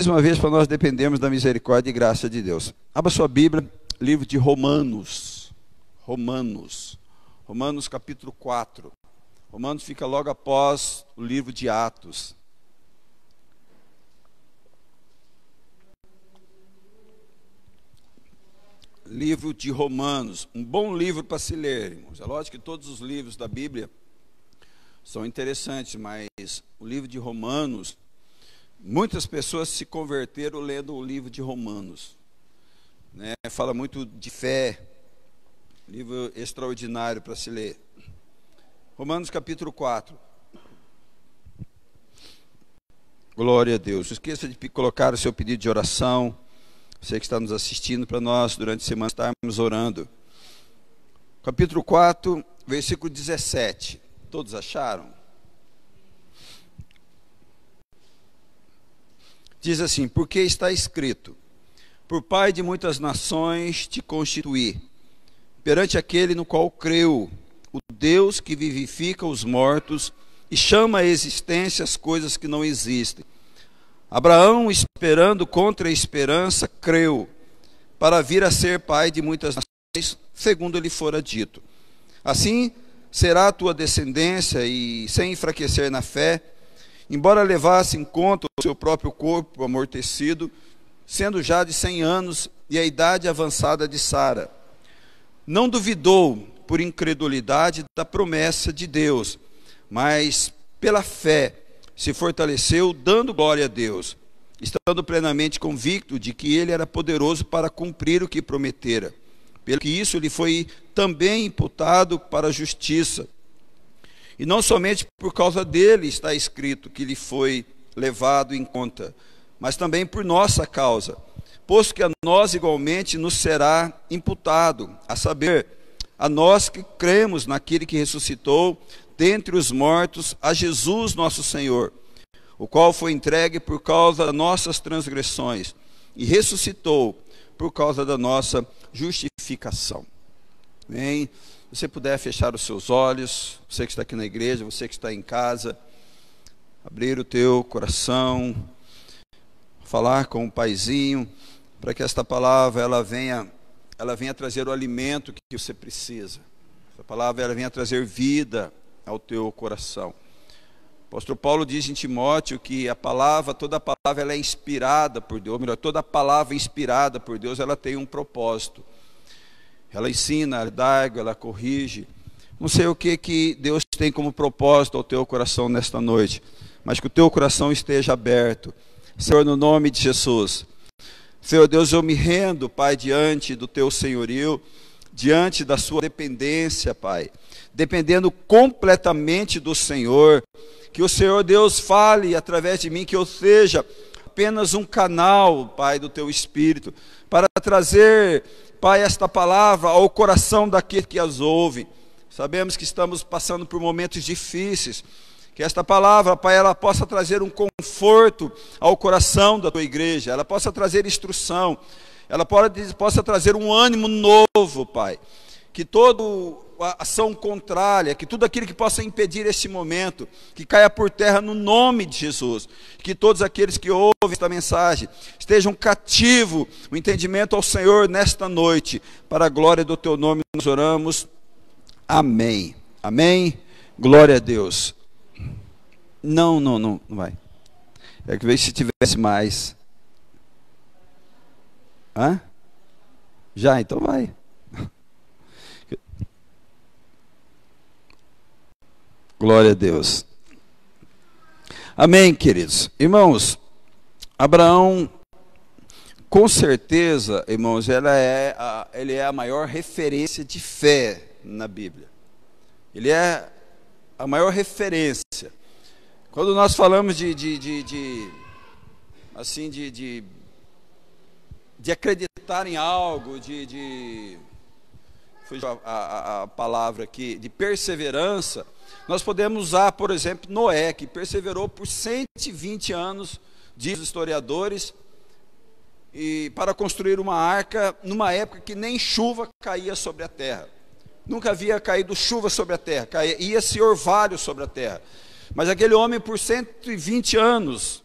uma vez para nós dependermos da misericórdia e graça de Deus. Abra sua Bíblia, livro de Romanos. Romanos capítulo 4. Romanos fica logo após o livro de Atos. Livro de Romanos, um bom livro para se ler, irmãos. É lógico que todos os livros da Bíblia são interessantes, mas o livro de Romanos, muitas pessoas se converteram lendo o livro de Romanos, né? Fala muito de fé, livro extraordinário para se ler. Romanos capítulo 4. Glória a Deus. Não esqueça de colocar o seu pedido de oração. Você que está nos assistindo, para nós durante a semana estarmos orando. Capítulo 4, versículo 17. Todos acharam? Diz assim: porque está escrito: por pai de muitas nações te constituí, perante aquele no qual creu, o Deus que vivifica os mortos e chama à existência as coisas que não existem. Abraão, esperando contra a esperança, creu, para vir a ser pai de muitas nações, segundo lhe fora dito. Assim será a tua descendência, e sem enfraquecer na fé, embora levasse em conta o seu próprio corpo amortecido, sendo já de 100 anos e a idade avançada de Sara, não duvidou por incredulidade da promessa de Deus, mas pela fé se fortaleceu, dando glória a Deus, estando plenamente convicto de que ele era poderoso para cumprir o que prometera. Pelo que isso lhe foi também imputado para a justiça. E não somente por causa dele está escrito que lhe foi levado em conta, mas também por nossa causa, posto que a nós igualmente nos será imputado, a saber, a nós que cremos naquele que ressuscitou dentre os mortos, a Jesus nosso Senhor, o qual foi entregue por causa das nossas transgressões e ressuscitou por causa da nossa justificação. Amém? Se você puder fechar os seus olhos, você que está aqui na igreja, você que está em casa, abrir o teu coração, falar com o Paizinho, para que esta palavra ela venha trazer o alimento que você precisa. Essa palavra ela venha trazer vida ao teu coração. O apóstolo Paulo diz em Timóteo que toda a palavra ela é inspirada por Deus, ou melhor, toda palavra inspirada por Deus, ela tem um propósito. Ela ensina, ela corrige. Não sei o que Deus tem como propósito ao teu coração nesta noite, mas que o teu coração esteja aberto. Senhor, no nome de Jesus. Senhor Deus, eu me rendo, Pai, diante do teu senhorio, diante da sua dependência, Pai, dependendo completamente do Senhor, que o Senhor Deus fale através de mim, que eu seja apenas um canal, Pai, do teu Espírito, para trazer, Pai, esta palavra ao coração daquele que as ouve. Sabemos que estamos passando por momentos difíceis, que esta palavra, Pai, ela possa trazer um conforto ao coração da tua igreja, ela possa trazer instrução, ela possa trazer um ânimo novo, Pai, que toda ação contrária, que tudo aquilo que possa impedir este momento, que caia por terra no nome de Jesus, que todos aqueles que ouvem esta mensagem estejam cativos o entendimento ao Senhor nesta noite, para a glória do teu nome nós oramos, amém, amém, glória a Deus. Não vai, é que veio se tivesse mais, já, então vai. Glória a Deus. Amém, queridos. Irmãos, Abraão, com certeza, irmãos, ele é a maior referência de fé na Bíblia. Ele é a maior referência. Quando nós falamos de acreditar em algo, a palavra aqui, de perseverança, nós podemos usar, por exemplo, Noé, que perseverou por 120 anos, diz os historiadores, e para construir uma arca numa época que nem chuva caía sobre a terra. Nunca havia caído chuva sobre a terra, ia-se orvalho sobre a terra. Mas aquele homem, por 120 anos,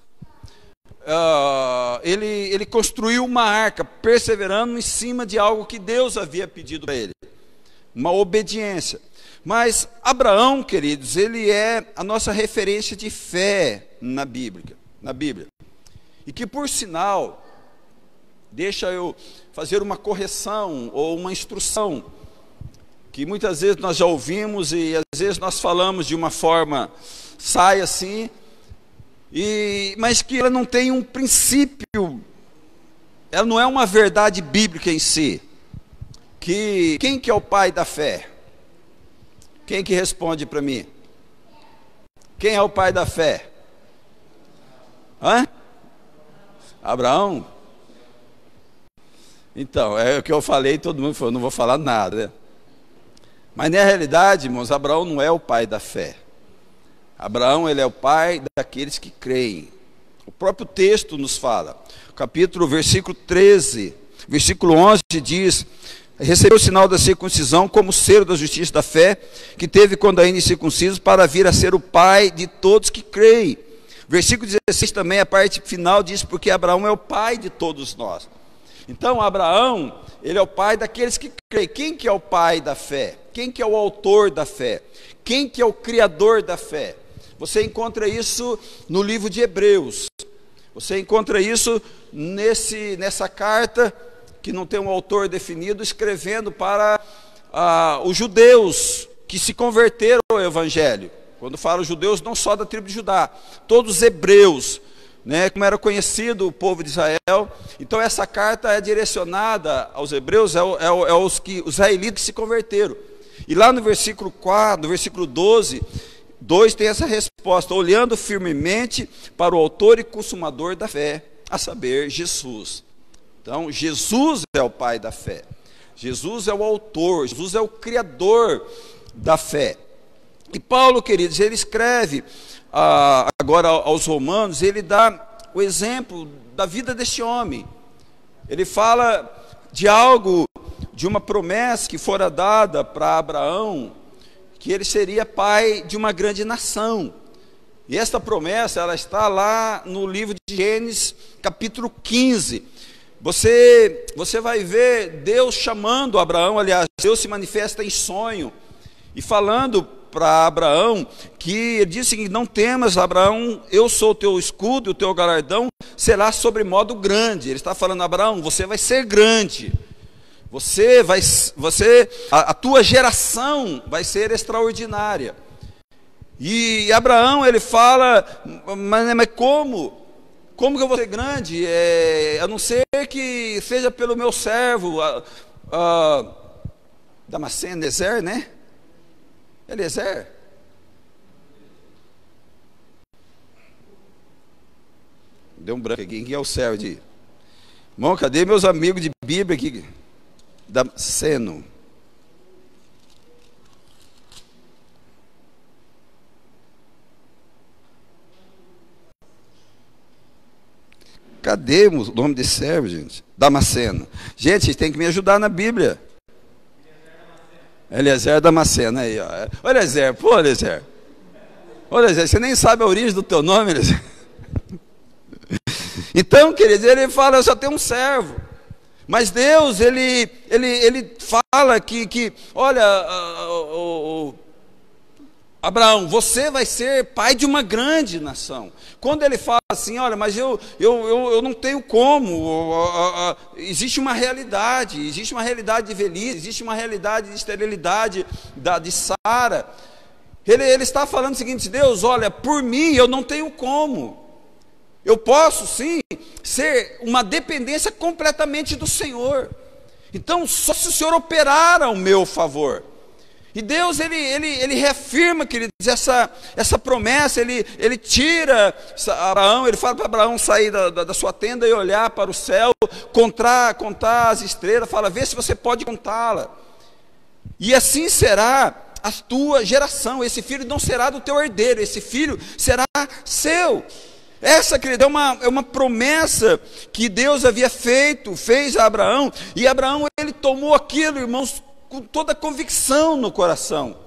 ele construiu uma arca, perseverando em cima de algo que Deus havia pedido para ele, uma obediência. Mas Abraão, queridos, ele é a nossa referência de fé na Bíblia. E que, por sinal, deixa eu fazer uma correção ou uma instrução, que muitas vezes nós já ouvimos e às vezes nós falamos de uma forma, sai assim, mas que ela não tem um princípio, ela não é uma verdade bíblica em si. Quem que é o pai da fé? Quem que responde para mim? Quem é o pai da fé? Abraão? Então, é o que eu falei, todo mundo falou, não vou falar nada, né? Mas na realidade, irmãos, Abraão não é o pai da fé. Abraão, ele é o pai daqueles que creem. O próprio texto nos fala, versículo 13, versículo 11 diz: recebeu o sinal da circuncisão como selo da justiça da fé, que teve quando ainda incircunciso, para vir a ser o pai de todos que creem. Versículo 16 também, a parte final diz, porque Abraão é o pai de todos nós. Então Abraão, ele é o pai daqueles que creem. Quem que é o pai da fé? Quem que é o autor da fé? Quem que é o criador da fé? Você encontra isso no livro de Hebreus. Você encontra isso nessa carta, que não tem um autor definido, escrevendo para os judeus que se converteram ao Evangelho. Quando falo judeus, não só da tribo de Judá, todos os hebreus, né, como era conhecido o povo de Israel. Então essa carta é direcionada aos hebreus, os israelitas que se converteram. E lá no versículo 4, no versículo 12, 2 tem essa resposta: olhando firmemente para o autor e consumador da fé, a saber, Jesus. Então, Jesus é o pai da fé. Jesus é o autor, Jesus é o criador da fé. E Paulo, queridos, ele escreve agora aos Romanos, ele dá o exemplo da vida deste homem. Ele fala de algo, de uma promessa que fora dada para Abraão, que ele seria pai de uma grande nação. E esta promessa, ela está lá no livro de Gênesis, capítulo 15. Você vai ver Deus chamando Abraão, aliás, Deus se manifesta em sonho, e falando para Abraão, que ele disse o seguinte: não temas, Abraão, eu sou o teu escudo, e o teu galardão será sobremodo grande. Ele está falando: Abraão, você vai ser grande, a tua geração vai ser extraordinária. E Abraão, ele fala: mas como? Como que eu vou ser grande? A não ser que seja pelo meu servo, Damasceno, Eliezer, né? Eliezer. Deu um branco aqui. Quem é o servo de... Irmão, cadê meus amigos de Bíblia aqui? Damasceno. Cadê o nome desse servo, gente? Damasceno. Gente, vocês têm que me ajudar na Bíblia. Eliezer Damasceno, aí, ó. Ô, Eliezer, pô, Eliezer. Ô, Eliezer, você nem sabe a origem do teu nome, Eliezer. Então, queridos, ele fala: eu só tenho um servo. Mas Deus, ele fala que olha, Abraão, você vai ser pai de uma grande nação. Quando ele fala assim: olha, mas eu não tenho como, existe uma realidade de velhice, existe uma realidade de esterilidade de Sara. Ele está falando o seguinte: Deus, olha, por mim eu não tenho como. Eu posso sim ser uma dependência completamente do Senhor. Então, só se o Senhor operar ao meu favor. E Deus, ele reafirma, queridos, essa promessa. Ele tira Abraão, ele fala para Abraão sair da sua tenda e olhar para o céu, contar as estrelas, fala: vê se você pode contá-la. E assim será a tua geração. Esse filho não será do teu herdeiro, esse filho será seu. Essa, querida, é uma promessa que Deus fez a Abraão. E Abraão, ele tomou aquilo, irmãos, com toda a convicção no coração.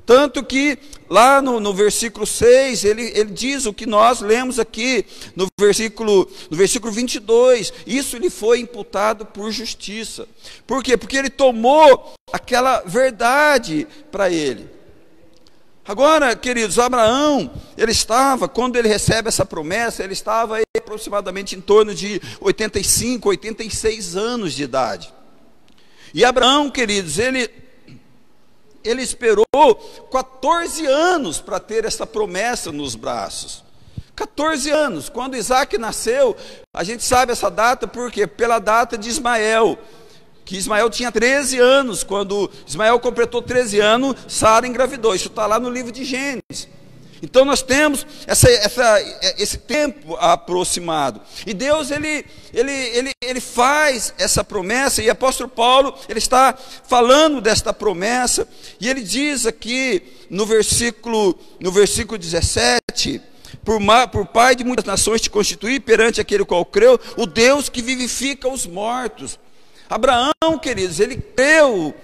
Tanto que lá no versículo 6, ele diz o que nós lemos aqui, no versículo 22, isso lhe foi imputado por justiça. Por quê? Porque ele tomou aquela verdade para ele. Agora, queridos, Abraão, quando ele recebe essa promessa, ele estava aí aproximadamente em torno de 85, 86 anos de idade. E Abraão, queridos, ele esperou 14 anos para ter essa promessa nos braços. 14 anos. Quando Isaac nasceu, a gente sabe essa data, por quê? Pela data de Ismael, que Ismael tinha 13 anos. Quando Ismael completou 13 anos, Sara engravidou. Isso está lá no livro de Gênesis. Então nós temos esse tempo aproximado. E Deus, ele faz essa promessa, e o apóstolo Paulo, ele está falando desta promessa, e ele diz aqui no versículo 17, por pai de muitas nações te constituí perante aquele qual creu, o Deus que vivifica os mortos. Abraão, queridos, ele creu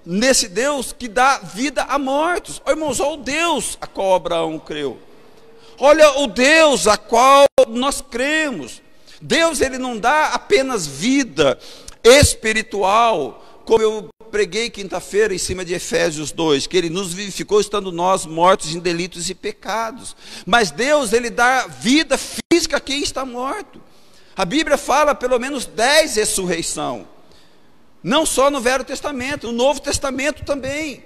nesse Deus que dá vida a mortos. Oh, irmãos, olha o Deus a qual Abraão creu. Olha o Deus a qual nós cremos. Deus, ele não dá apenas vida espiritual, como eu preguei quinta-feira em cima de Efésios 2, que ele nos vivificou estando nós mortos em delitos e pecados. Mas Deus, ele dá vida física a quem está morto. A Bíblia fala pelo menos 10 ressurreições. Não só no Velho Testamento, no Novo Testamento também.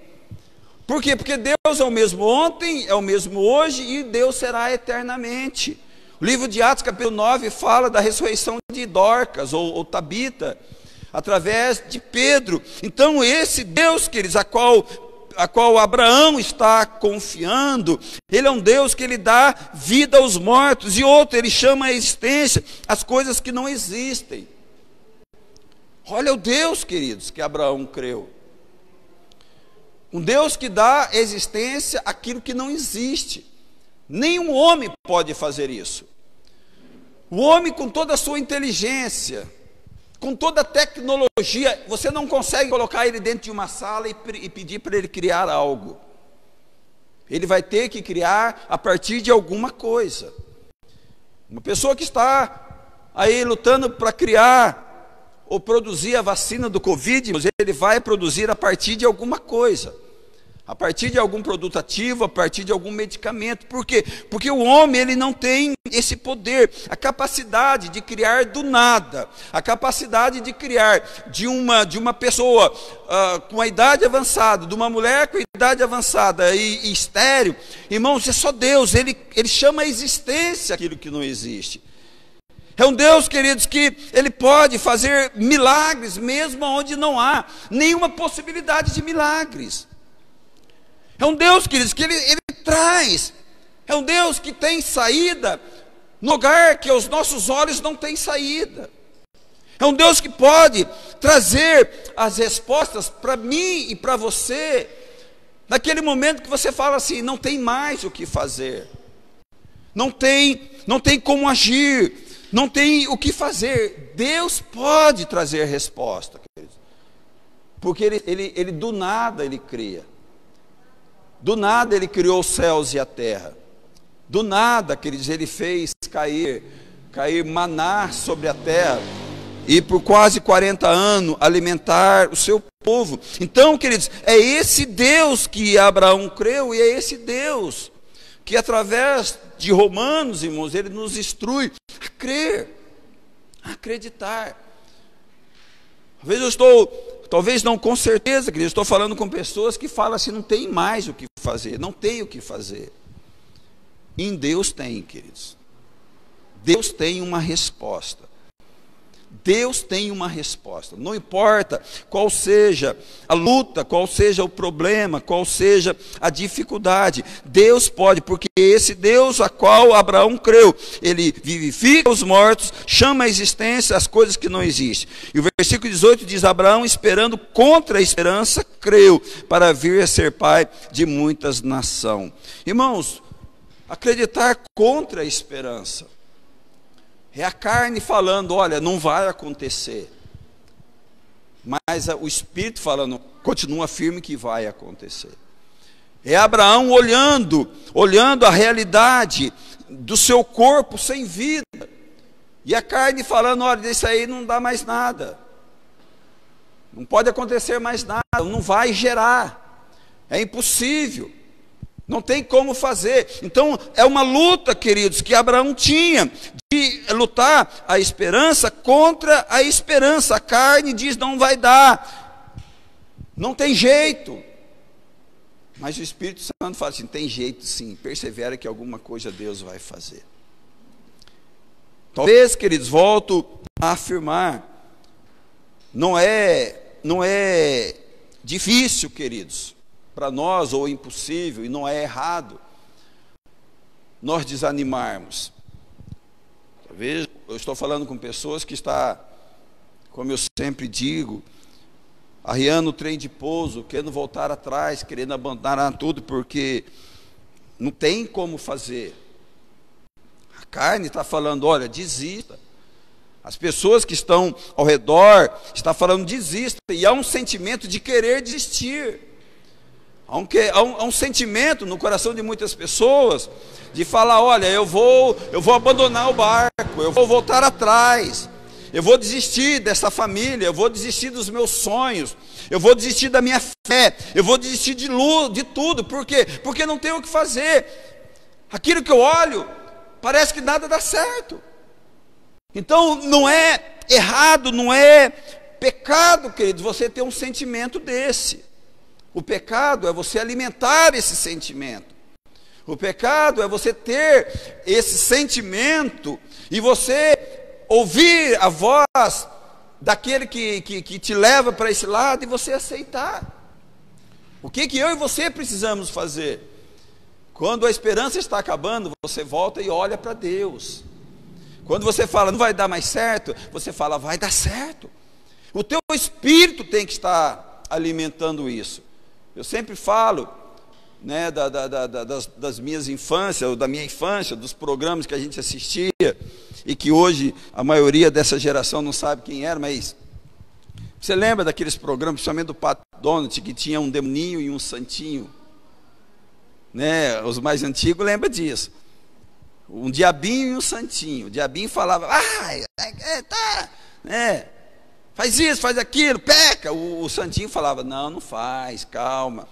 Por quê? Porque Deus é o mesmo ontem, é o mesmo hoje, e Deus será eternamente. O livro de Atos, capítulo 9, fala da ressurreição de Dorcas, ou Tabita, através de Pedro. Então esse Deus, queridos, a qual Abraão está confiando, ele é um Deus que ele dá vida aos mortos, e outro, ele chama a existência as coisas que não existem. Olha o Deus, queridos, que Abraão creu. Um Deus que dá existência àquilo que não existe. Nenhum homem pode fazer isso. O homem, com toda a sua inteligência, com toda a tecnologia, você não consegue colocar ele dentro de uma sala e pedir para ele criar algo. Ele vai ter que criar a partir de alguma coisa. Uma pessoa que está aí lutando para criar ou produzir a vacina do Covid, ele vai produzir a partir de alguma coisa, a partir de algum produto ativo, a partir de algum medicamento. Por quê? Porque o homem, ele não tem esse poder, a capacidade de criar do nada, a capacidade de criar de uma pessoa com a idade avançada, de uma mulher com a idade avançada e estéril. Irmãos, é só Deus, ele chama a existência aquilo que não existe. É um Deus, queridos, que ele pode fazer milagres mesmo onde não há nenhuma possibilidade de milagres. É um Deus, queridos, que ele traz. É um Deus que tem saída no lugar que os nossos olhos não têm saída. É um Deus que pode trazer as respostas para mim e para você, naquele momento que você fala assim, não tem mais o que fazer. Não tem como agir. Não tem o que fazer. Deus pode trazer resposta, queridos. Porque ele do nada ele cria. Do nada ele criou os céus e a terra. Do nada, queridos, ele fez cair maná sobre a terra. E por quase 40 anos alimentar o seu povo. Então, queridos, é esse Deus que Abraão creu, e é esse Deus que através de Romanos, irmãos, ele nos instrui a crer, a acreditar. Talvez não com certeza, queridos, estou falando com pessoas que falam assim, não tem mais o que fazer, não tem o que fazer. Em Deus tem, queridos. Deus tem uma resposta. Deus tem uma resposta. Não importa qual seja a luta, qual seja o problema, qual seja a dificuldade, Deus pode, porque esse Deus a qual Abraão creu, ele vivifica os mortos, chama à existência as coisas que não existem. E o versículo 18 diz, Abraão, esperando contra a esperança, creu, para vir a ser pai de muitas nações. Irmãos, acreditar contra a esperança é a carne falando, olha, não vai acontecer. Mas o Espírito falando, continua firme que vai acontecer. É Abraão olhando a realidade do seu corpo sem vida. E a carne falando, olha, isso aí não dá mais nada. Não pode acontecer mais nada, não vai gerar. É impossível. Não tem como fazer. Então, é uma luta, queridos, que Abraão tinha, de lutar a esperança contra a esperança. A carne diz, não vai dar. Não tem jeito. Mas o Espírito Santo fala assim, tem jeito sim, persevera que alguma coisa Deus vai fazer. Talvez, queridos, volto a afirmar, não é difícil, queridos, para nós, ou impossível, e não é errado, nós desanimarmos. Talvez, eu estou falando com pessoas que estão, como eu sempre digo, arriando o trem de pouso, querendo voltar atrás, querendo abandonar tudo, porque não tem como fazer. A carne está falando, olha, desista. As pessoas que estão ao redor estão falando, desista. E há um sentimento de querer desistir. Há um sentimento no coração de muitas pessoas de falar, olha, eu vou abandonar o barco, eu vou voltar atrás. Eu vou desistir dessa família, eu vou desistir dos meus sonhos, eu vou desistir da minha fé, eu vou desistir de tudo. Por quê? Porque não tenho o que fazer. Aquilo que eu olho, parece que nada dá certo. Então, não é errado, não é pecado, queridos, você ter um sentimento desse. O pecado é você alimentar esse sentimento. O pecado é você ter esse sentimento e você ouvir a voz daquele que te leva para esse lado e você aceitar. O que eu e você precisamos fazer? Quando a esperança está acabando, você volta e olha para Deus. Quando você fala, não vai dar mais certo, você fala, vai dar certo. O teu espírito tem que estar alimentando isso. Eu sempre falo, né, das minhas infâncias, ou da minha infância, dos programas que a gente assistia, e que hoje a maioria dessa geração não sabe quem era, mas você lembra daqueles programas, principalmente do Pat Donald, que tinha um demoninho e um santinho, né? Os mais antigos lembram disso, um diabinho e um santinho. O diabinho falava, faz isso, faz aquilo, peca. O santinho falava, não faz, calma.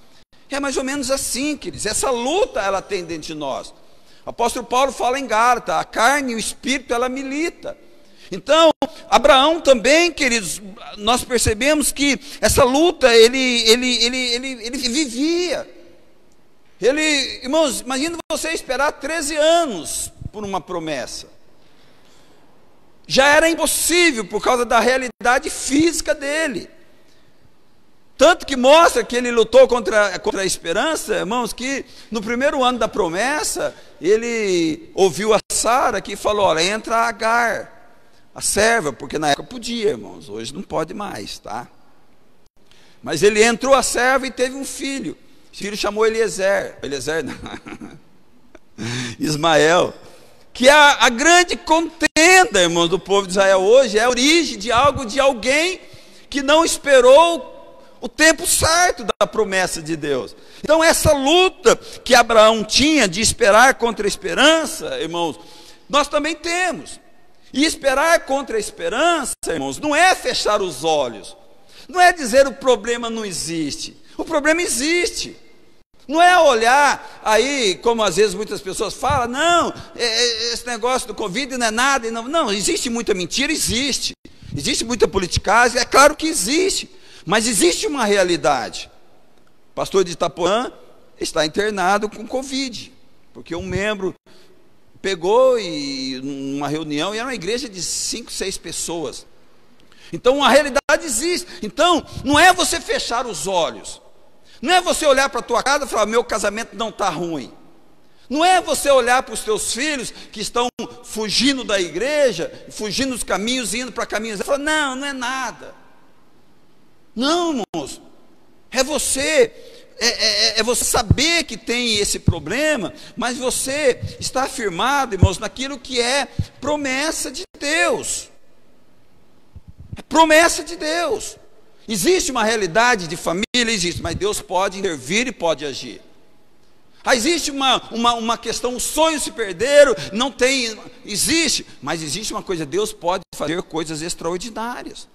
É mais ou menos assim, queridos, essa luta ela tem dentro de nós. O apóstolo Paulo fala em Gálatas, a carne e o espírito, ela milita. Então, Abraão também, queridos, nós percebemos que essa luta, ele vivia. Irmãos, imagina você esperar 13 anos por uma promessa. Já era impossível por causa da realidade física dele. Tanto que mostra que ele lutou contra a esperança, irmãos, que no primeiro ano da promessa, ele ouviu a Sara que falou, olha, entra a Agar, a serva, porque na época podia, irmãos, hoje não pode mais, tá? Mas ele entrou a serva e teve um filho. O filho chamou Eliezer não, Ismael, que é a grande contenda, irmãos, do povo de Israel hoje, é a origem de alguém que não esperou o tempo certo da promessa de Deus. Então essa luta que Abraão tinha de esperar contra a esperança, irmãos, nós também temos. E esperar contra a esperança, irmãos, não é fechar os olhos, não é dizer o problema não existe. O problema existe. Não é olhar aí, como às vezes muitas pessoas falam, não, esse negócio do Covid não é nada. Não, existe muita mentira, existe muita politicagem, é claro que existe. Mas existe uma realidade. O pastor de Itapuã está internado com Covid, porque um membro pegou e numa reunião, e era uma igreja de 5, 6 pessoas. Então a realidade existe. Então não é você fechar os olhos, não é você olhar para a tua casa e falar, meu casamento não está ruim. Não é você olhar para os teus filhos que estão fugindo da igreja, fugindo dos caminhos, indo para caminhos, e falar, não é nada. Não, irmãos, é você saber que tem esse problema, mas você está afirmado, irmãos, naquilo que é promessa de Deus. É promessa de Deus. Existe uma realidade de família, existe, mas Deus pode intervir e pode agir. existe uma questão, os sonhos se perderam, não tem, existe, mas existe uma coisa, Deus pode fazer coisas extraordinárias.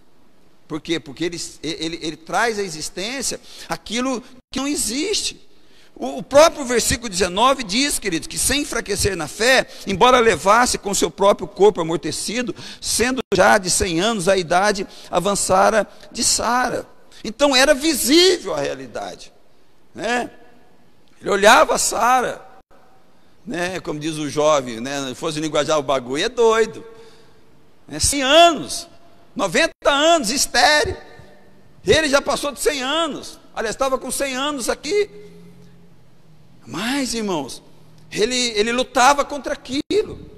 Por quê? Porque ele traz à existência aquilo que não existe. O próprio versículo 19 diz, queridos, que sem enfraquecer na fé, embora levasse com seu próprio corpo amortecido, sendo já de 100 anos a idade avançara de Sara. Então era visível a realidade, né? Ele olhava Sara, né? Como diz o jovem, né? Se fosse linguajar o bagulho, é doido, né? 100 anos, 90 anos, estéril. Ele já passou de 100 anos, aliás, estava com 100 anos aqui. Mas, irmãos, ele lutava contra aquilo.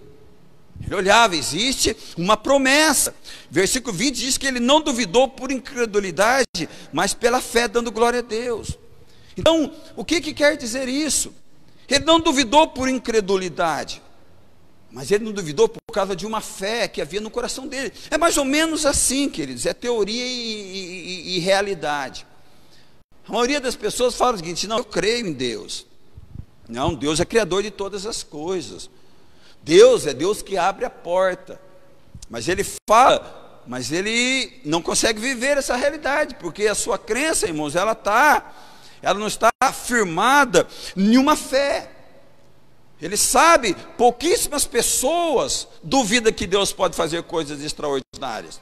Ele olhava, existe uma promessa. Versículo 20 diz que ele não duvidou por incredulidade, mas pela fé, dando glória a Deus. Então, o que quer dizer isso? Ele não duvidou por incredulidade, mas ele não duvidou por causa de uma fé que havia no coração dele. É mais ou menos assim, queridos, é teoria e realidade. A maioria das pessoas fala o seguinte: não, eu creio em Deus. Não, Deus é criador de todas as coisas. Deus é Deus que abre a porta. Mas ele fala, mas ele não consegue viver essa realidade, porque a sua crença, irmãos, ela não está firmada em uma fé. Ele sabe, pouquíssimas pessoas duvidam que Deus pode fazer coisas extraordinárias.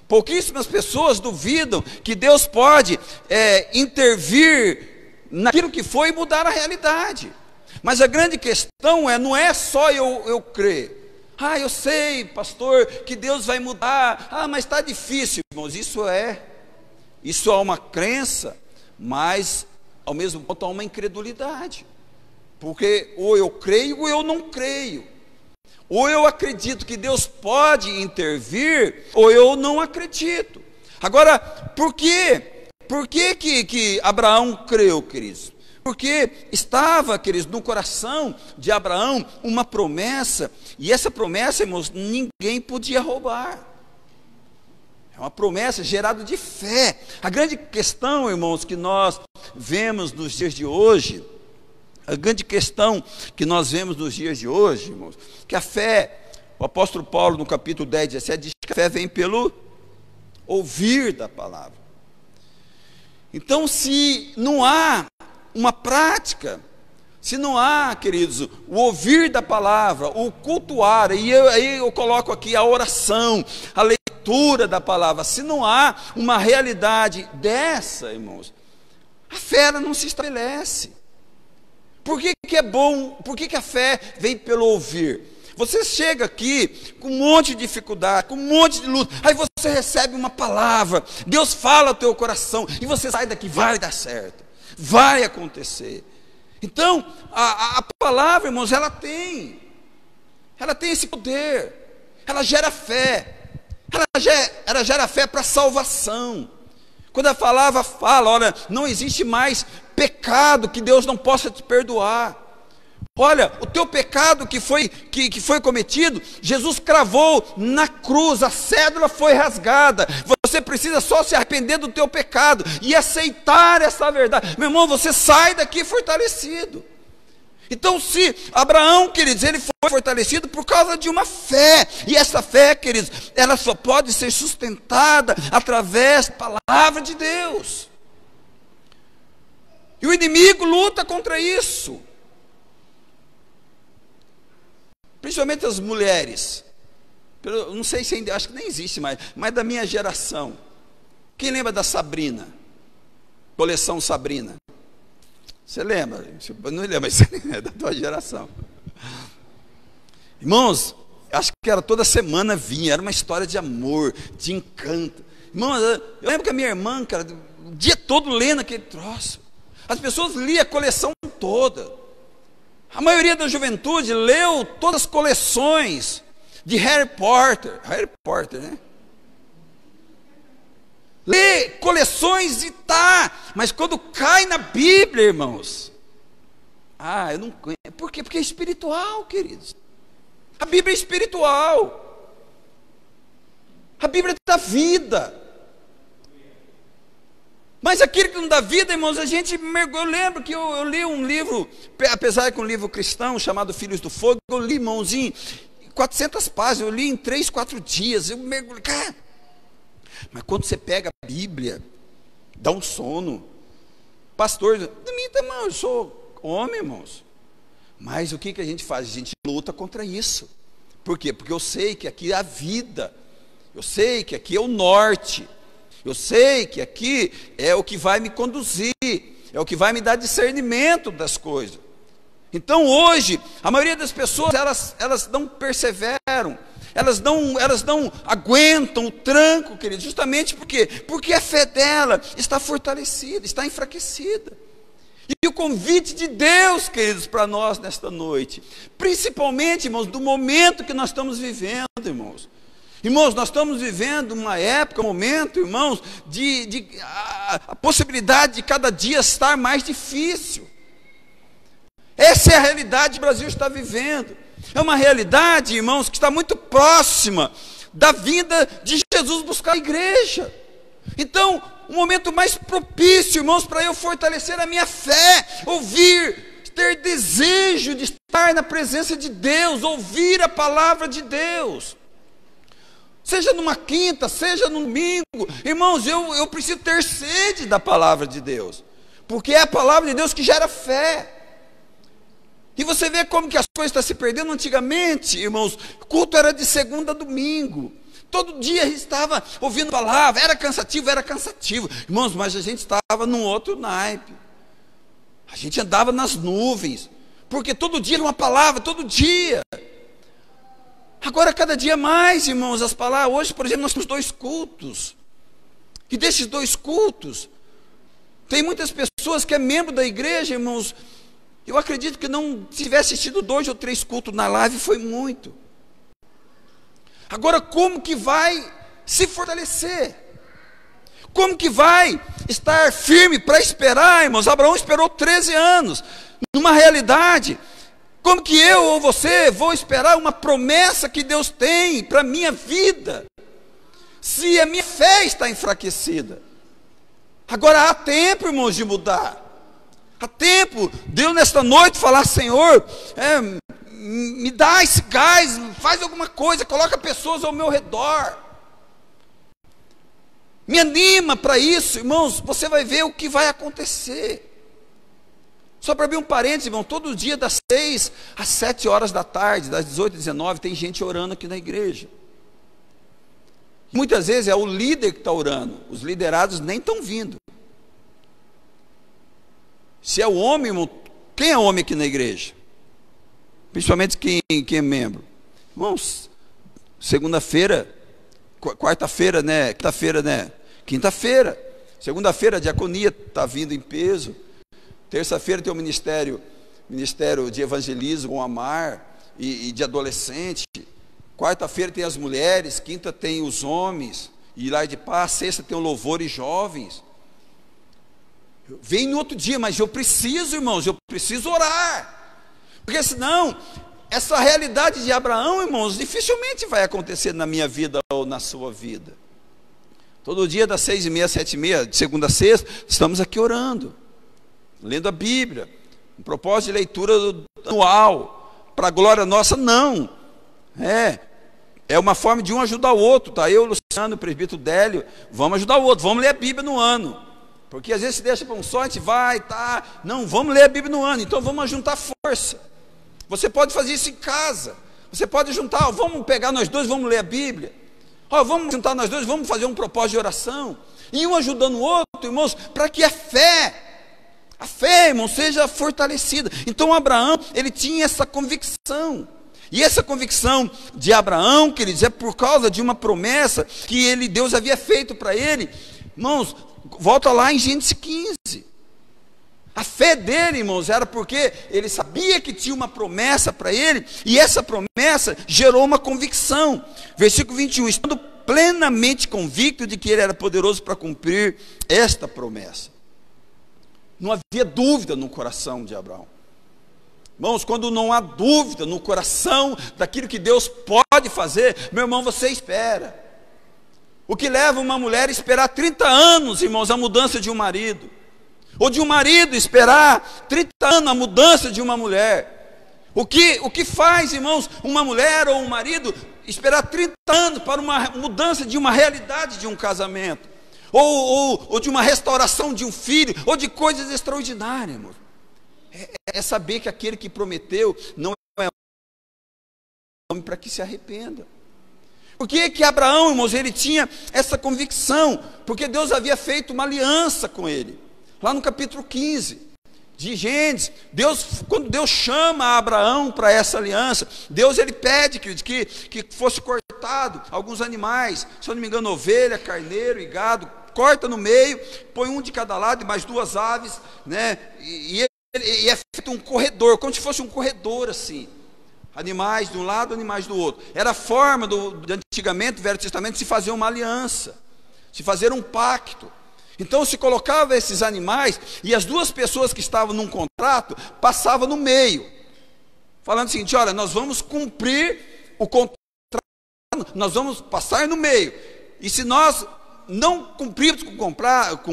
Pouquíssimas pessoas duvidam que Deus pode intervir naquilo que foi e mudar a realidade. Mas a grande questão não é só eu crer. Eu sei, pastor, que Deus vai mudar. Mas está difícil, irmãos. Isso é uma crença, mas ao mesmo tempo há uma incredulidade. Porque ou eu creio ou eu não creio. Ou eu acredito que Deus pode intervir, ou eu não acredito. Agora, por quê? Por que Abraão creu, queridos? Porque estava, queridos, no coração de Abraão uma promessa, e essa promessa, irmãos, ninguém podia roubar. É uma promessa gerada de fé. A grande questão, irmãos, que nós vemos nos dias de hoje, irmãos, que a fé, o apóstolo Paulo no capítulo 10, 17, diz que a fé vem pelo ouvir da palavra. Então, se não há uma prática, se não há, queridos, o ouvir da palavra, o cultuar, e aí eu coloco aqui a oração, a leitura da palavra, se não há uma realidade dessa, irmãos, a fé ela não se estabelece. Por que é bom? Por que a fé vem pelo ouvir? Você chega aqui com um monte de dificuldade, com um monte de luta, aí você recebe uma palavra, Deus fala ao teu coração, e você sai daqui, vai dar certo, vai acontecer. Então, a palavra, irmãos, ela tem esse poder, ela gera fé, ela gera fé para salvação. Quando a palavra fala, olha, não existe mais pecado que Deus não possa te perdoar. Olha, o teu pecado que foi cometido, Jesus cravou na cruz, a cédula foi rasgada. Você precisa só se arrepender do teu pecado e aceitar essa verdade. Meu irmão, você sai daqui fortalecido. Então, se Abraão, queridos, ele foi fortalecido por causa de uma fé, e essa fé, queridos, ela só pode ser sustentada através da palavra de Deus. E o inimigo luta contra isso. Principalmente as mulheres. Não sei se ainda, acho que nem existe mais, mas da minha geração. Quem lembra da Sabrina? Coleção Sabrina. Você lembra? Não lembra, mas é da tua geração. Irmãos, acho que era toda semana vinha, era uma história de amor, de encanto. Irmãos, eu lembro que a minha irmã, cara, o dia todo lendo aquele troço. As pessoas liam a coleção toda. A maioria da juventude leu todas as coleções de Harry Potter, né? Lê coleções e mas quando cai na Bíblia, irmãos, eu não conheço. Por quê? Porque é espiritual, queridos. A Bíblia é espiritual. A Bíblia dá vida. Mas aquele que não dá vida, irmãos, eu lembro que eu li um livro, apesar que um livro cristão, chamado Filhos do Fogo, eu li, irmãozinho, 400 páginas, eu li em 3, 4 dias, eu mergulhei, cara. Mas quando você pega a Bíblia, dá um sono. Pastor, irmão, eu sou homem, irmãos. Mas o que a gente faz? A gente luta contra isso. Por quê? Porque eu sei que aqui é a vida, eu sei que aqui é o norte, eu sei que aqui é o que vai me conduzir, é o que vai me dar discernimento das coisas. Então hoje, a maioria das pessoas, elas não perseveram, elas não aguentam o tranco, querido, justamente porque a fé dela está fortalecida, está enfraquecida. E o convite de Deus, queridos, para nós nesta noite, principalmente, irmãos, do momento que nós estamos vivendo, irmãos. Irmãos, nós estamos vivendo uma época, um momento, irmãos, a possibilidade de cada dia estar mais difícil. Essa é a realidade que o Brasil está vivendo. É uma realidade, irmãos, que está muito próxima da vinda de Jesus buscar a igreja. Então, o momento mais propício, irmãos, para eu fortalecer a minha fé, ouvir, ter desejo de estar na presença de Deus, ouvir a palavra de Deus. Seja numa quinta, seja no domingo, irmãos, eu preciso ter sede da palavra de Deus, porque é a palavra de Deus que gera fé. E você vê como que as coisas estão se perdendo. Antigamente, irmãos, o culto era de segunda a domingo, todo dia a gente estava ouvindo palavra, era cansativo, irmãos, mas a gente estava num outro naipe, a gente andava nas nuvens, porque todo dia era uma palavra, todo dia. Agora, cada dia mais, irmãos, as palavras. Hoje, por exemplo, nós temos 2 cultos. E desses 2 cultos, tem muitas pessoas que é membro da igreja, irmãos. Eu acredito que não, se tivesse assistido 2 ou 3 cultos na live, foi muito. Agora, como que vai se fortalecer? Como que vai estar firme para esperar, irmãos? Abraão esperou 13 anos, numa realidade. Como que eu ou você vou esperar uma promessa que Deus tem para a minha vida, se a minha fé está enfraquecida? Agora há tempo, irmãos, de mudar. Há tempo de eu nesta noite falar: Senhor, me dá esse gás, faz alguma coisa, coloca pessoas ao meu redor, me anima para isso, irmãos. Você vai ver o que vai acontecer. Só para abrir um parênteses, irmão, todo dia das 6 às 7 horas da tarde, das 18 às 19, tem gente orando aqui na igreja. Muitas vezes é o líder que está orando, os liderados nem estão vindo. Se é o homem, irmão, quem é homem aqui na igreja? Principalmente quem é membro. Irmãos, segunda-feira, quarta-feira, né? Quinta-feira, né? Quinta-feira. Segunda-feira a diaconia está vindo em peso. Terça-feira tem o ministério de evangelismo com Amar e de adolescente. Quarta-feira tem as mulheres, quinta tem os homens e Lar de Paz, sexta tem o louvor e jovens. Vem no outro dia, mas eu preciso, irmãos, eu preciso orar, porque senão essa realidade de Abraão, irmãos, dificilmente vai acontecer na minha vida ou na sua vida. Todo dia das 6h30 às 7h30, de segunda a sexta, estamos aqui orando, lendo a Bíblia, um propósito de leitura anual, para a glória nossa, não, é uma forma de um ajudar o outro, tá? Eu, Luciano, o presbítero Délio, vamos ajudar o outro, vamos ler a Bíblia no ano, porque às vezes se deixa para um só, a gente vai, tá, não, vamos ler a Bíblia no ano, então vamos juntar força. Você pode fazer isso em casa, você pode juntar, vamos pegar nós dois, vamos ler a Bíblia, vamos juntar nós dois, vamos fazer um propósito de oração, e um ajudando o outro, irmãos, para que a fé, irmão, seja fortalecida. Então Abraão, ele tinha essa convicção, e essa convicção de Abraão, queridos, é por causa de uma promessa que Deus havia feito para ele. Irmãos, volta lá em Gênesis 15, a fé dele, irmãos, era porque ele sabia que tinha uma promessa para ele, e essa promessa gerou uma convicção. Versículo 21, estando plenamente convicto de que ele era poderoso para cumprir esta promessa. Não havia dúvida no coração de Abraão. Irmãos, quando não há dúvida no coração daquilo que Deus pode fazer, meu irmão, você espera. O que leva uma mulher a esperar 30 anos, irmãos, a mudança de um marido. Ou de um marido esperar 30 anos a mudança de uma mulher. O que faz, irmãos, uma mulher ou um marido esperar 30 anos para uma mudança de uma realidade de um casamento? Ou de uma restauração de um filho, ou de coisas extraordinárias, irmãos. É saber que aquele que prometeu não é homem para que se arrependa. Por que Abraão, irmãos, ele tinha essa convicção? Porque Deus havia feito uma aliança com ele. Lá no capítulo 15 de Gênesis, quando Deus chama Abraão para essa aliança, Deus ele pede que fosse cortado alguns animais, se eu não me engano, ovelha, carneiro e gado, corta no meio, põe um de cada lado e mais 2 aves, né? E é feito um corredor, como se fosse um corredor assim. Animais de um lado, animais do outro. Era a forma de antigamente, do Velho Testamento, se fazer uma aliança, se fazer um pacto. Então se colocava esses animais e as 2 pessoas que estavam num contrato passavam no meio, falando o seguinte: olha, nós vamos cumprir o contrato, nós vamos passar no meio, e se nós não cumprirmos com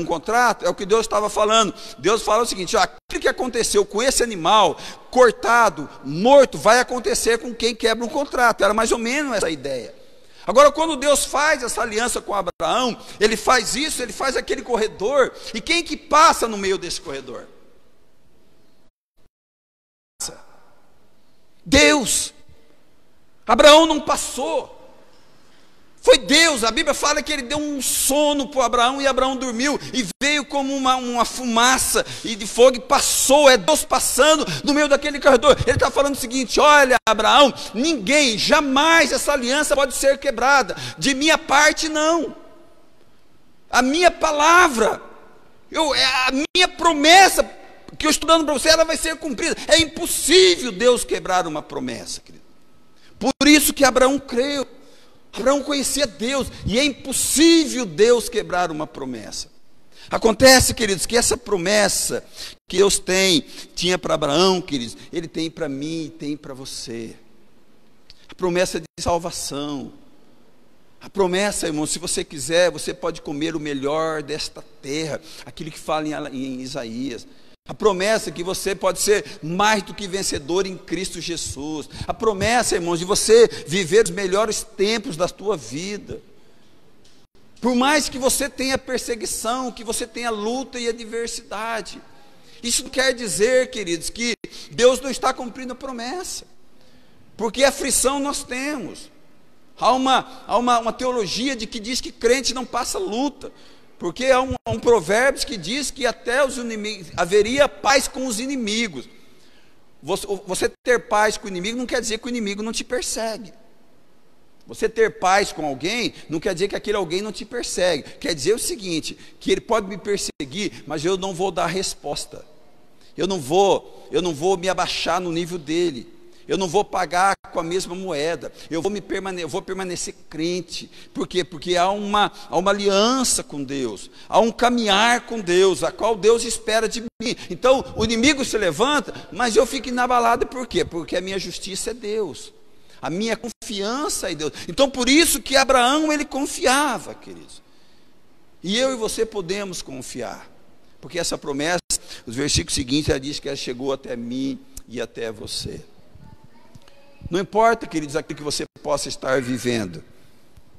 o contrato, é o que Deus estava falando. Deus fala o seguinte: ó, aquilo que aconteceu com esse animal cortado, morto, vai acontecer com quem quebra um contrato. Era mais ou menos essa ideia. Agora, quando Deus faz essa aliança com Abraão, ele faz isso, ele faz aquele corredor, e quem que passa no meio desse corredor? Deus. Abraão não passou, foi Deus. A Bíblia fala que ele deu um sono para Abraão, e Abraão dormiu, e veio como uma fumaça e de fogo, e passou. É Deus passando no meio daquele corredor. Ele está falando o seguinte: olha, Abraão, ninguém, jamais essa aliança pode ser quebrada, de minha parte não. A minha palavra, a minha promessa que eu estou dando para você, ela vai ser cumprida. É impossível Deus quebrar uma promessa, querido. Por isso que Abraão creu. Abraão conhecia Deus, e é impossível Deus quebrar uma promessa. Acontece, queridos, que essa promessa que Deus tinha para Abraão, queridos, ele tem para mim e tem para você. A promessa de salvação. A promessa, irmão, se você quiser, você pode comer o melhor desta terra, aquilo que fala em Isaías. A promessa que você pode ser mais do que vencedor em Cristo Jesus. A promessa, irmãos, de você viver os melhores tempos da tua vida. Por mais que você tenha perseguição, que você tenha luta e adversidade. Isso não quer dizer, queridos, que Deus não está cumprindo a promessa. Porque aflição nós temos. Há uma teologia que diz que crente não passa luta. Porque há um provérbio que diz que até os inimigos, haveria paz com os inimigos. Você ter paz com o inimigo não quer dizer que o inimigo não te persegue. Você ter paz com alguém não quer dizer que aquele alguém não te persegue. Quer dizer o seguinte: que ele pode me perseguir, mas eu não vou dar resposta. Eu não vou me abaixar no nível dele. Eu não vou pagar com a mesma moeda. Eu vou permanecer crente. Por quê? Porque há uma aliança com Deus. Há um caminhar com Deus, a qual Deus espera de mim. Então, o inimigo se levanta, mas eu fico inabalado. Por quê? Porque a minha justiça é Deus. A minha confiança é Deus. Então, por isso que Abraão, ele confiava, queridos. E eu e você podemos confiar. Porque essa promessa, os versículos seguintes, ela diz que ela chegou até mim e até você. Não importa, queridos, aquilo que você possa estar vivendo,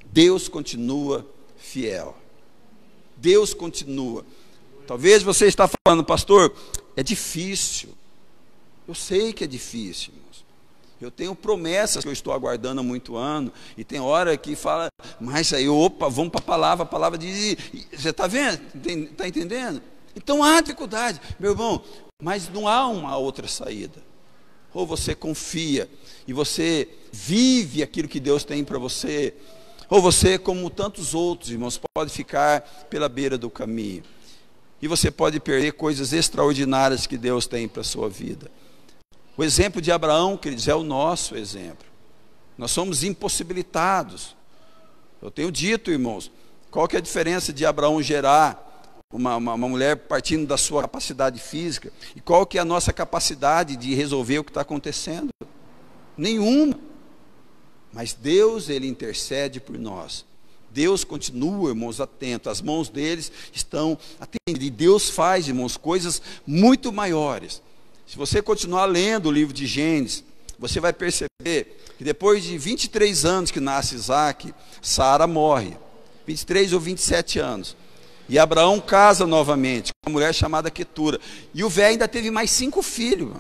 Deus continua fiel. Deus continua. Talvez você está falando: pastor, é difícil. Eu sei que é difícil, irmãos. Eu tenho promessas que eu estou aguardando há muito ano, e tem hora que fala, mas aí, vamos para a palavra diz, você está vendo? Está entendendo? Então há dificuldade, meu irmão, mas não há uma outra saída. Ou você confia e você vive aquilo que Deus tem para você, ou você, como tantos outros irmãos, pode ficar pela beira do caminho, e você pode perder coisas extraordinárias que Deus tem para a sua vida. O exemplo de Abraão, queridos, é o nosso exemplo. Nós somos impossibilitados. Eu tenho dito, irmãos, qual que é a diferença de Abraão gerar uma mulher partindo da sua capacidade física, e qual que é a nossa capacidade de resolver o que está acontecendo? Nenhuma. Mas Deus, ele intercede por nós. Deus continua, irmãos, atento. As mãos deles estão atentas. E Deus faz, irmãos, coisas muito maiores. Se você continuar lendo o livro de Gênesis, você vai perceber que depois de 23 anos que nasce Isaac, Sara morre. 23 ou 27 anos. E Abraão casa novamente com uma mulher chamada Quetura. E o velho ainda teve mais 5 filhos.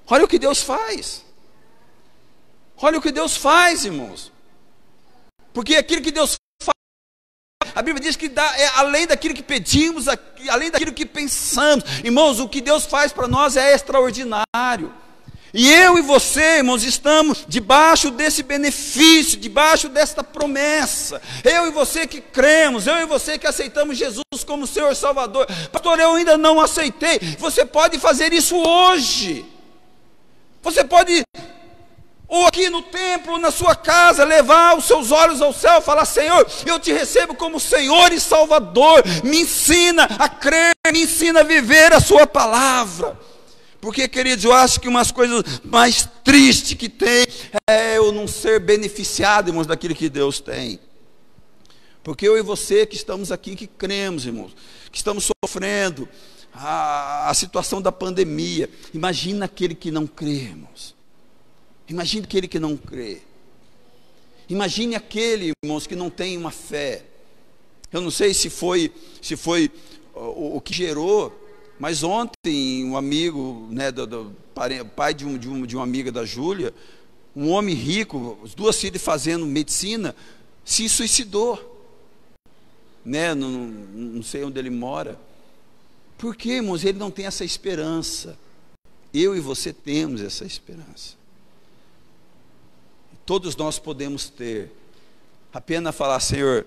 Olha o que Deus faz. Olha o que Deus faz, irmãos. Porque aquilo que Deus faz, a Bíblia diz que além daquilo que pedimos, além daquilo que pensamos. Irmãos, o que Deus faz para nós é extraordinário. E eu e você, irmãos, estamos debaixo desse benefício, debaixo desta promessa. Eu e você que cremos, eu e você que aceitamos Jesus como Senhor Salvador. Pastor, eu ainda não aceitei. Você pode fazer isso hoje. Você pode, ou aqui no templo, ou na sua casa, levar os seus olhos ao céu e falar: Senhor, eu te recebo como Senhor e Salvador. Me ensina a crer, me ensina a viver a sua palavra. Porque, queridos, eu acho que umas coisas mais tristes que tem é eu não ser beneficiado, irmãos, daquilo que Deus tem. Porque eu e você que estamos aqui, que cremos, irmãos, que estamos sofrendo a situação da pandemia. Imagina aquele que não crê, irmãos. Imagine aquele que não crê. Imagine aquele, irmãos, que não tem uma fé. Eu não sei se foi o que gerou. Mas ontem, um amigo, né, pai de uma amiga da Júlia, um homem rico, as 2 filhas fazendo medicina, se suicidou. Né, não sei onde ele mora. Por quê, irmãos? Ele não tem essa esperança. Eu e você temos essa esperança. Todos nós podemos ter. Apenas falar: Senhor,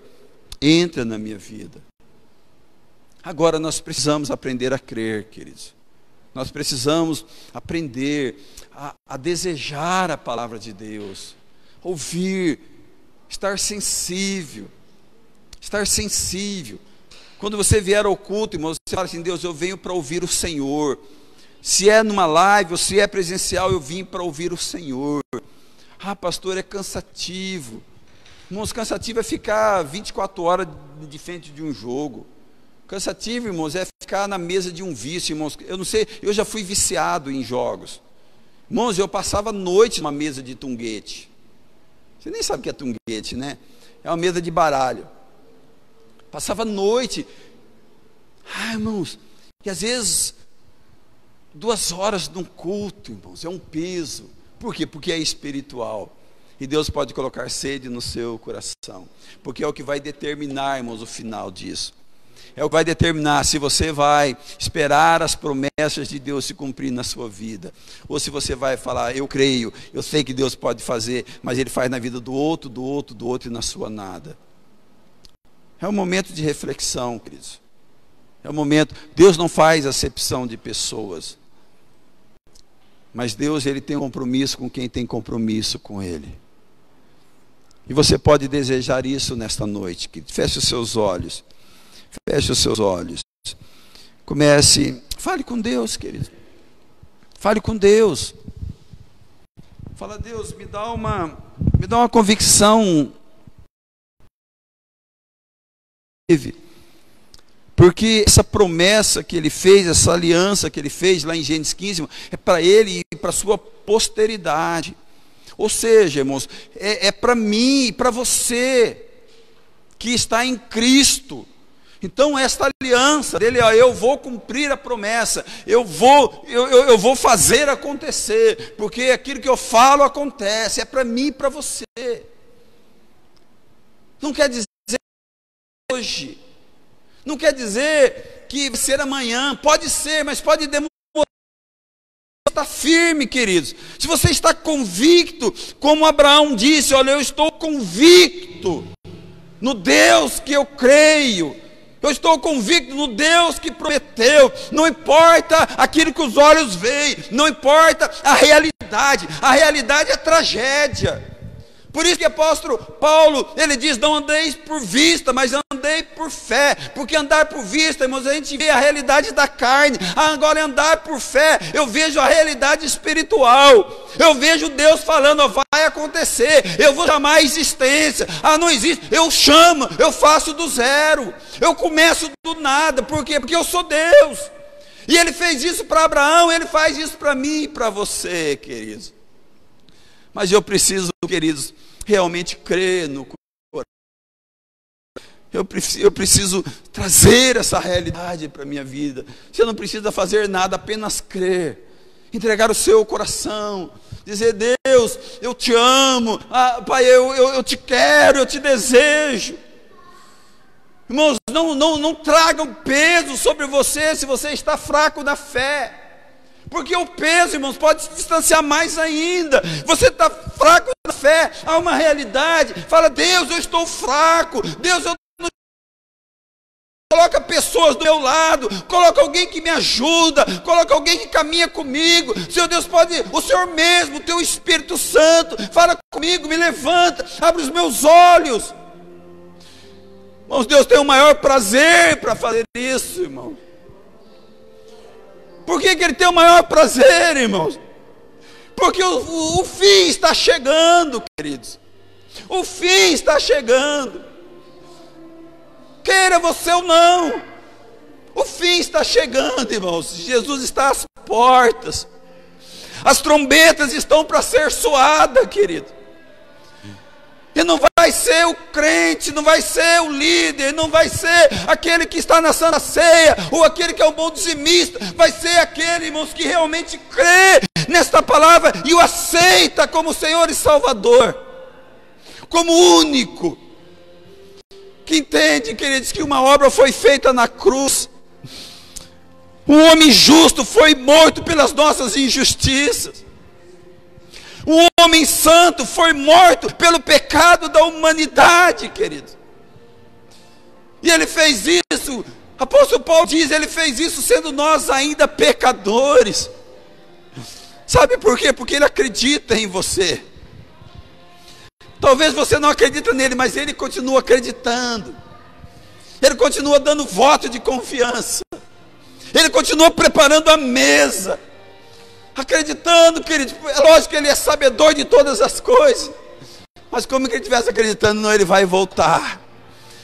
entra na minha vida. Agora nós precisamos aprender a crer, queridos. Nós precisamos aprender a desejar a palavra de Deus, ouvir, estar sensível. Estar sensível. Quando você vier ao culto, irmão, você fala assim: Deus, eu venho para ouvir o Senhor. Se é numa live ou se é presencial, eu vim para ouvir o Senhor. Ah, pastor, é cansativo. Irmãos, cansativo é ficar 24 horas de frente de um jogo. Cansativo, irmãos, é ficar na mesa de um vício, irmãos. Eu não sei, eu já fui viciado em jogos. Irmãos, eu passava a noite numa mesa de tunguete. Você nem sabe o que é tunguete, né? É uma mesa de baralho. Passava a noite. Ah, irmãos, e às vezes 2 horas num culto, irmãos, é um peso. Por quê? Porque é espiritual. E Deus pode colocar sede no seu coração. Porque é o que vai determinar, irmãos, o final disso. É o que vai determinar se você vai esperar as promessas de Deus se cumprir na sua vida. Ou se você vai falar: eu creio, eu sei que Deus pode fazer, mas Ele faz na vida do outro e na sua nada. É um momento de reflexão, queridos. É um momento. Deus não faz acepção de pessoas. Mas Deus, Ele tem um compromisso com quem tem compromisso com Ele. E você pode desejar isso nesta noite. Feche os seus olhos. Feche os seus olhos. Comece. Fale com Deus, querido. Fale com Deus. Fala: Deus, me dá uma convicção. Porque essa promessa que Ele fez, essa aliança que Ele fez lá em Gênesis 15, é para Ele e para a sua posteridade. Ou seja, irmãos, é para mim e para você que está em Cristo. Então esta aliança dele, eu vou cumprir a promessa, eu vou fazer acontecer, porque aquilo que eu falo acontece, é para mim e para você. Não quer dizer hoje, não quer dizer que vai ser amanhã, pode ser, mas pode demorar. Está firme, queridos. Se você está convicto, como Abraão disse: olha, eu estou convicto no Deus que eu creio. Eu estou convicto no Deus que prometeu. Não importa aquilo que os olhos veem, não importa a realidade é tragédia. Por isso que o apóstolo Paulo, ele diz, não andeis por vista, mas andei por fé. Porque andar por vista, irmãos, a gente vê a realidade da carne. Agora andar por fé, eu vejo a realidade espiritual. Eu vejo Deus falando, vai acontecer, eu vou chamar a existência. Não existe, eu chamo, eu faço do zero. Eu começo do nada. Por quê? Porque eu sou Deus. E ele fez isso para Abraão, ele faz isso para mim e para você, queridos. Mas eu preciso, queridos, realmente crer no coração. Eu preciso trazer essa realidade para a minha vida. Você não precisa fazer nada, apenas crer. Entregar o seu coração. Dizer, Deus, eu te amo. Pai, eu te quero, eu te desejo. Irmãos, não tragam peso sobre você se você está fraco na fé. Porque o peso, irmãos, pode se distanciar mais ainda. Você está fraco na fé, há uma realidade. Fala, Deus, eu estou fraco. Deus, eu não... Coloca pessoas do meu lado. Coloca alguém que me ajuda. Coloca alguém que caminha comigo. Senhor Deus, pode, o Senhor mesmo, o teu Espírito Santo, fala comigo, me levanta, abre os meus olhos. Irmãos, Deus tem o maior prazer para fazer isso, irmão. Por que Ele tem o maior prazer, irmãos? Porque o fim está chegando, queridos. O fim está chegando. Queira você ou não, o fim está chegando, irmãos. Jesus está às portas. As trombetas estão para ser soadas, querido. E não vai ser o crente, não vai ser o líder, não vai ser aquele que está na Santa Ceia, ou aquele que é um bom dizimista. Vai ser aquele, irmãos, que realmente crê nesta palavra e o aceita como Senhor e Salvador, como único. Que entende, queridos, que uma obra foi feita na cruz. Um homem justo foi morto pelas nossas injustiças. Um homem santo foi morto pelo pecado da humanidade, querido. E ele fez isso, apóstolo Paulo diz, ele fez isso sendo nós ainda pecadores. Sabe por quê? Porque ele acredita em você. Talvez você não acredite nele, mas ele continua acreditando. Ele continua dando voto de confiança. Ele continua preparando a mesa. Acreditando, querido, é lógico que ele é sabedor de todas as coisas, mas como que ele estivesse acreditando, não, ele vai voltar,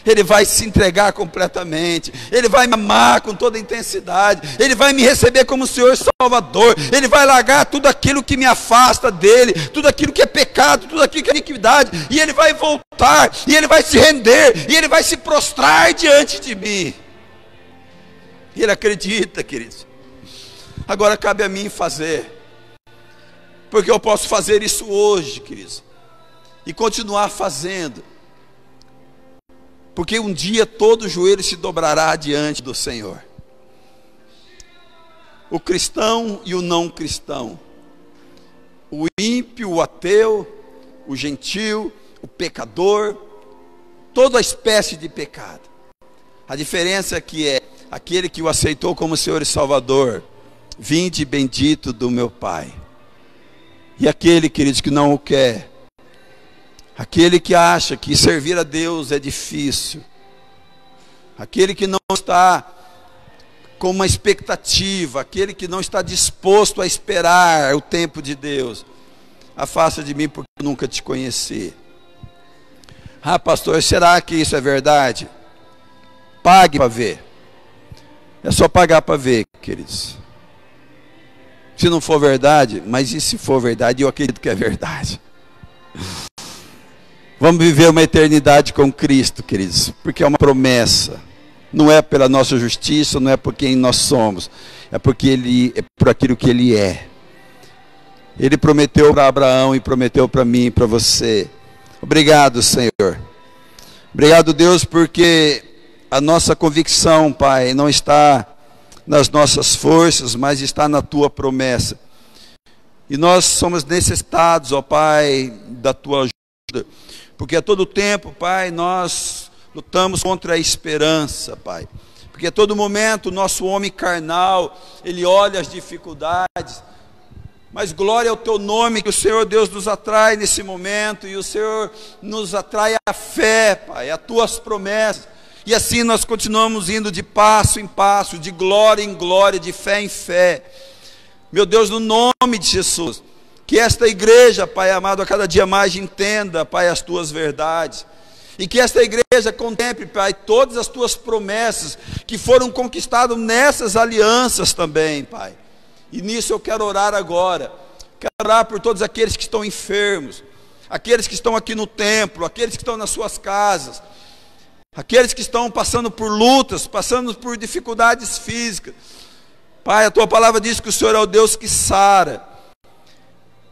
ele vai se entregar completamente, ele vai me amar com toda a intensidade, ele vai me receber como Senhor e Salvador, ele vai largar tudo aquilo que me afasta dele, tudo aquilo que é pecado, tudo aquilo que é iniquidade, e ele vai voltar, e ele vai se render, e ele vai se prostrar diante de mim. E ele acredita, queridos. Agora cabe a mim fazer, porque eu posso fazer isso hoje, queridos, e continuar fazendo, porque um dia todo joelho se dobrará diante do Senhor. O cristão e o não cristão, o ímpio, o ateu, o gentil, o pecador, toda espécie de pecado. A diferença é que é aquele que o aceitou como Senhor e Salvador. Vinde bendito do meu Pai. E aquele, queridos, que não o quer, aquele que acha que servir a Deus é difícil, aquele que não está com uma expectativa, aquele que não está disposto a esperar o tempo de Deus, afasta de mim porque eu nunca te conheci. Pastor, será que isso é verdade? Pague para ver. É só pagar para ver, queridos. Se não for verdade, mas e se for verdade, eu acredito que é verdade. Vamos viver uma eternidade com Cristo, queridos, porque é uma promessa. Não é pela nossa justiça, não é por quem nós somos, é porque é por aquilo que Ele é. Ele prometeu para Abraão e prometeu para mim e para você. Obrigado, Senhor. Obrigado, Deus, porque a nossa convicção, Pai, não está nas nossas forças, mas está na Tua promessa. E nós somos necessitados, ó Pai, da Tua ajuda, porque a todo tempo, Pai, nós lutamos contra a esperança, Pai, porque a todo momento o nosso homem carnal, ele olha as dificuldades, mas glória ao teu nome, que o Senhor Deus nos atrai nesse momento, e o Senhor nos atrai a fé, Pai, a tuas promessas, e assim nós continuamos indo de passo em passo, de glória em glória, de fé em fé. Meu Deus, no nome de Jesus, que esta igreja, Pai amado, a cada dia mais entenda, Pai, as tuas verdades, e que esta igreja contemple, Pai, todas as tuas promessas, que foram conquistadas nessas alianças também, Pai. E nisso eu quero orar agora, quero orar por todos aqueles que estão enfermos, aqueles que estão aqui no templo, aqueles que estão nas suas casas, aqueles que estão passando por lutas, passando por dificuldades físicas. Pai, a tua palavra diz que o Senhor é o Deus que sara,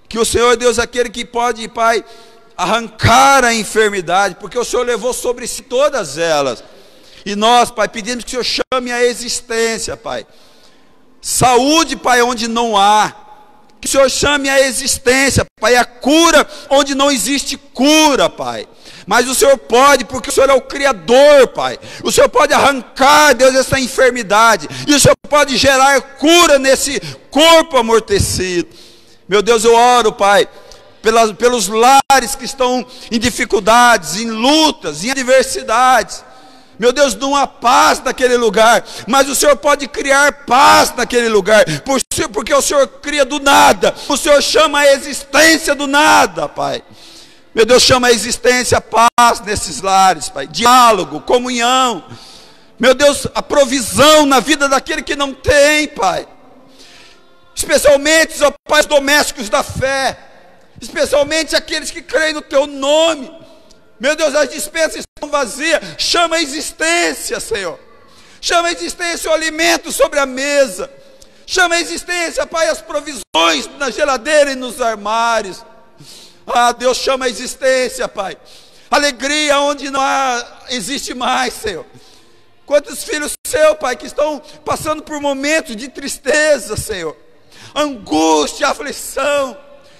que o Senhor é Deus aquele que pode, Pai, arrancar a enfermidade, porque o Senhor levou sobre si todas elas, e nós, Pai, pedimos que o Senhor chame a existência, Pai, saúde, Pai, onde não há, que o Senhor chame a existência, Pai, a cura onde não existe cura, Pai, mas o Senhor pode, porque o Senhor é o Criador, Pai, o Senhor pode arrancar, Deus, essa enfermidade, e o Senhor pode gerar cura nesse corpo amortecido. Meu Deus, eu oro, Pai, pelos lares que estão em dificuldades, em lutas, em adversidades. Meu Deus, não há paz naquele lugar, mas o Senhor pode criar paz naquele lugar, porque o Senhor cria do nada, o Senhor chama a existência do nada, Pai. Meu Deus, chama a existência, a paz nesses lares, Pai, diálogo, comunhão. Meu Deus, a provisão na vida daquele que não tem, Pai. Especialmente, ó Pai, os domésticos da fé, especialmente aqueles que creem no teu nome. Meu Deus, as dispensas estão vazias, chama a existência, Senhor, chama a existência o alimento sobre a mesa, chama a existência, Pai, as provisões na geladeira e nos armários. Ah, Deus, chama a existência, Pai, alegria onde não existe mais, Senhor. Quantos filhos seus, Pai, que estão passando por momentos de tristeza, Senhor, angústia, aflição,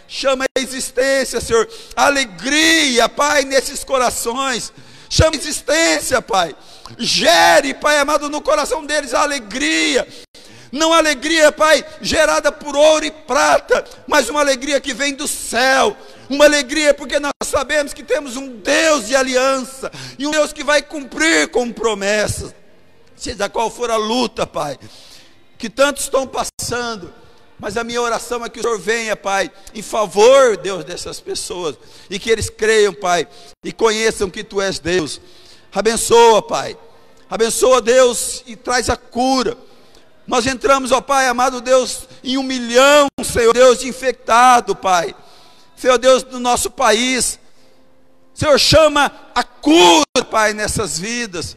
chama a existência, Senhor, alegria, Pai, nesses corações, chama a existência, Pai, gere, Pai amado, no coração deles a alegria, não a alegria, Pai, gerada por ouro e prata, mas uma alegria que vem do céu, uma alegria porque nós sabemos que temos um Deus de aliança, e um Deus que vai cumprir com promessas, seja qual for a luta, Pai, que tantos estão passando. Mas a minha oração é que o Senhor venha, Pai, em favor, Deus, dessas pessoas, e que eles creiam, Pai, e conheçam que Tu és Deus. Abençoa, Pai, abençoa, Deus, e traz a cura. Nós entramos, ó Pai, amado Deus, em 1 milhão, Senhor Deus, de infectado, Pai, Senhor Deus, do nosso país. Senhor, chama a cura, Pai, nessas vidas,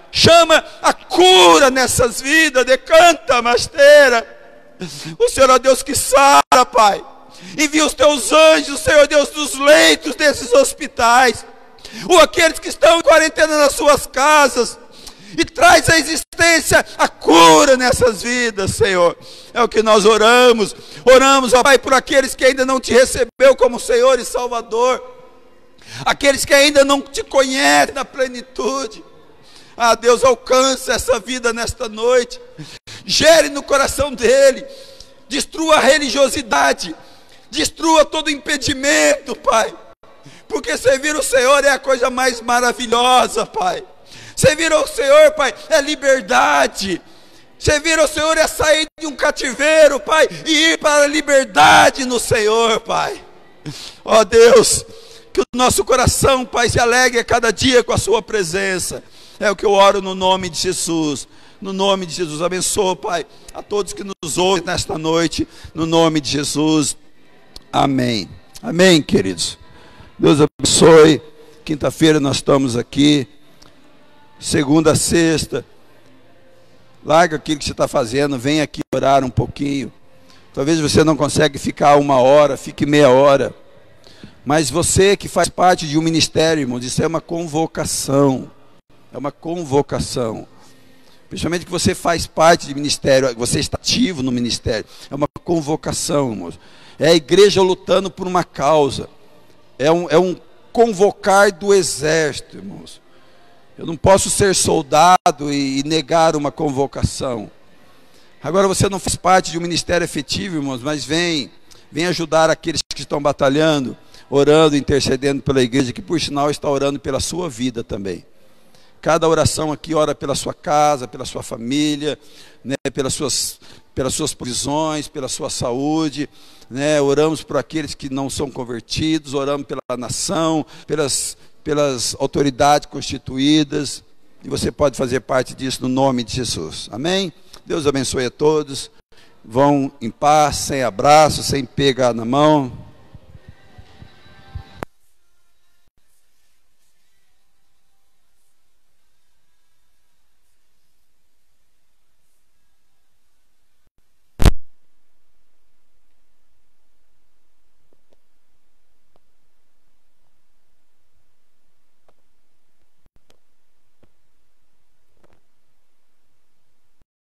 chama a cura nessas vidas, decanta, masteira. O Senhor é Deus que sara, Pai. Envia os teus anjos, Senhor Deus, dos leitos desses hospitais, ou aqueles que estão em quarentena nas suas casas, e traz à existência a cura nessas vidas, Senhor. É o que nós oramos, ó Pai, por aqueles que ainda não te recebeu como Senhor e Salvador, aqueles que ainda não te conhecem na plenitude. Ah, Deus, alcança essa vida nesta noite, gere no coração dele, destrua a religiosidade, destrua todo impedimento, Pai, porque servir o Senhor é a coisa mais maravilhosa, Pai. Servir ao Senhor, Pai, é liberdade. Servir ao Senhor é sair de um cativeiro, Pai, e ir para a liberdade no Senhor, Pai. Ó Deus, que o nosso coração, Pai, se alegre a cada dia com a sua presença. É o que eu oro no nome de Jesus. No nome de Jesus, abençoa, Pai, a todos que nos ouvem nesta noite, no nome de Jesus, amém. Amém, queridos. Deus abençoe. Quinta-feira nós estamos aqui, segunda a sexta. Larga aquilo que você está fazendo, vem aqui orar um pouquinho. Talvez você não consiga ficar 1 hora, fique meia hora. Mas você que faz parte de um ministério, irmãos, isso é uma convocação. É uma convocação. Principalmente que você faz parte de ministério, você está ativo no ministério. É uma convocação, irmãos. É a igreja lutando por uma causa. É um convocar do exército, irmãos. Eu não posso ser soldado e negar uma convocação. Agora você não faz parte de um ministério efetivo, irmãos, mas vem Vem ajudar aqueles que estão batalhando, orando, intercedendo pela igreja, que por sinal está orando pela sua vida também. Cada oração aqui ora pela sua casa, pela sua família, né, pelas suas provisões, pela sua saúde, né, oramos por aqueles que não são convertidos, oramos pela nação, pelas autoridades constituídas, e você pode fazer parte disso no nome de Jesus. Amém? Deus abençoe a todos. Vão em paz, sem abraço, sem pegar na mão.